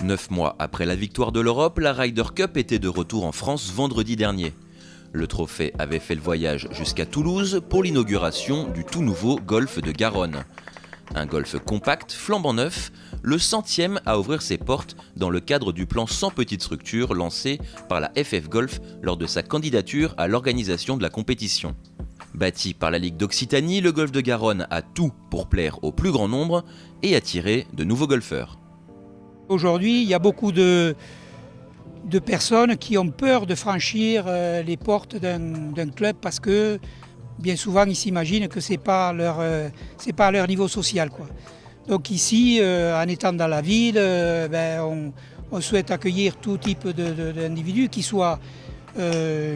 9 mois après la victoire de l'Europe, la Ryder Cup était de retour en France vendredi dernier. Le trophée avait fait le voyage jusqu'à Toulouse pour l'inauguration du tout nouveau golf de Garonne. Un golf compact, flambant neuf, le 100e à ouvrir ses portes dans le cadre du plan sans petite structure lancé par la FF Golf lors de sa candidature à l'organisation de la compétition. Bâti par la Ligue d'Occitanie, le golf de Garonne a tout pour plaire au plus grand nombre et attirer de nouveaux golfeurs. Aujourd'hui, il y a beaucoup de personnes qui ont peur de franchir les portes d'un club parce que bien souvent ils s'imaginent que c'est pas leur niveau social, quoi. Donc ici, en étant dans la ville, on souhaite accueillir tout type d'individus, qui soient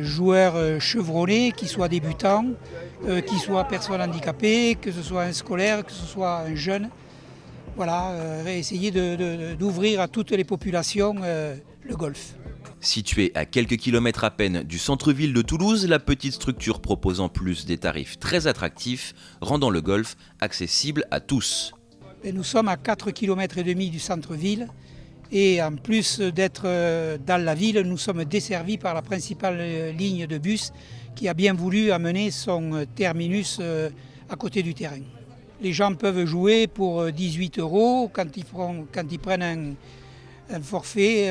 joueurs chevronnés, qui soient débutants, qui soient personnes handicapées, que ce soit un scolaire, que ce soit un jeune. Voilà, essayer d'ouvrir à toutes les populations le golf. Située à quelques kilomètres à peine du centre-ville de Toulouse, la petite structure propose en plus des tarifs très attractifs, rendant le golf accessible à tous. Et nous sommes à 4,5 km du centre-ville et en plus d'être dans la ville, nous sommes desservis par la principale ligne de bus qui a bien voulu amener son terminus à côté du terrain. Les gens peuvent jouer pour 18 € quand ils prennent un forfait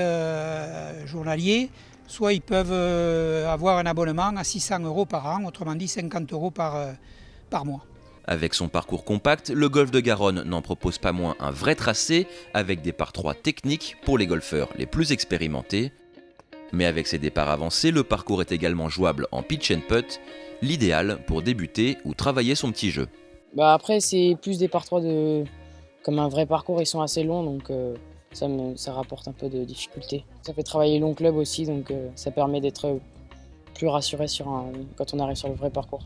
journalier, soit ils peuvent avoir un abonnement à 600 € par an, autrement dit 50 € par mois. Avec son parcours compact, le golf de Garonne n'en propose pas moins un vrai tracé avec des par 3 techniques pour les golfeurs les plus expérimentés. Mais avec ses départs avancés, le parcours est également jouable en pitch and putt, l'idéal pour débuter ou travailler son petit jeu. Après, c'est plus des par 3 comme un vrai parcours, ils sont assez longs, donc ça rapporte un peu de difficulté. Ça fait travailler long club aussi, donc ça permet d'être plus rassuré quand on arrive sur le vrai parcours.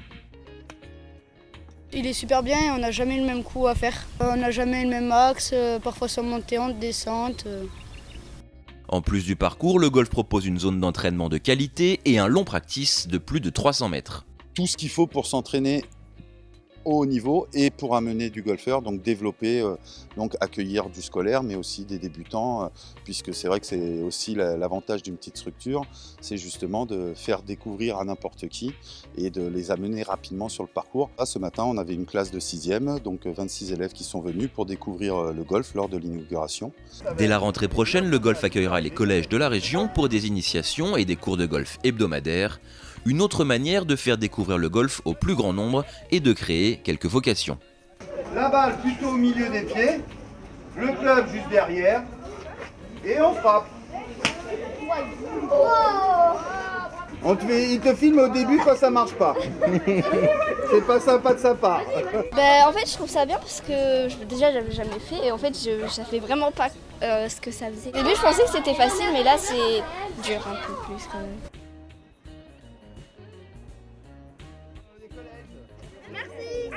Il est super bien et on n'a jamais le même coup à faire. On n'a jamais le même axe, parfois sans montée, en descente. En plus du parcours, le golf propose une zone d'entraînement de qualité et un long practice de plus de 300 mètres. Tout ce qu'il faut pour s'entraîner au haut niveau et pour amener du golfeur, donc développer, donc accueillir du scolaire mais aussi des débutants, puisque c'est vrai que c'est aussi l'avantage d'une petite structure, c'est justement de faire découvrir à n'importe qui et de les amener rapidement sur le parcours. Là, ce matin, on avait une classe de 6e, donc 26 élèves qui sont venus pour découvrir le golf lors de l'inauguration. Dès la rentrée prochaine, le golf accueillera les collèges de la région pour des initiations et des cours de golf hebdomadaires. Une autre manière de faire découvrir le golf au plus grand nombre et de créer quelques vocations. La balle plutôt au milieu des pieds, le club juste derrière, et on frappe. Il te filme au début quand ça marche pas. C'est pas sympa de sa part. En fait, je trouve ça bien parce que déjà j'avais jamais fait et en fait je savais vraiment pas ce que ça faisait. Au début je pensais que c'était facile mais là c'est dur un peu plus quand même. Merci.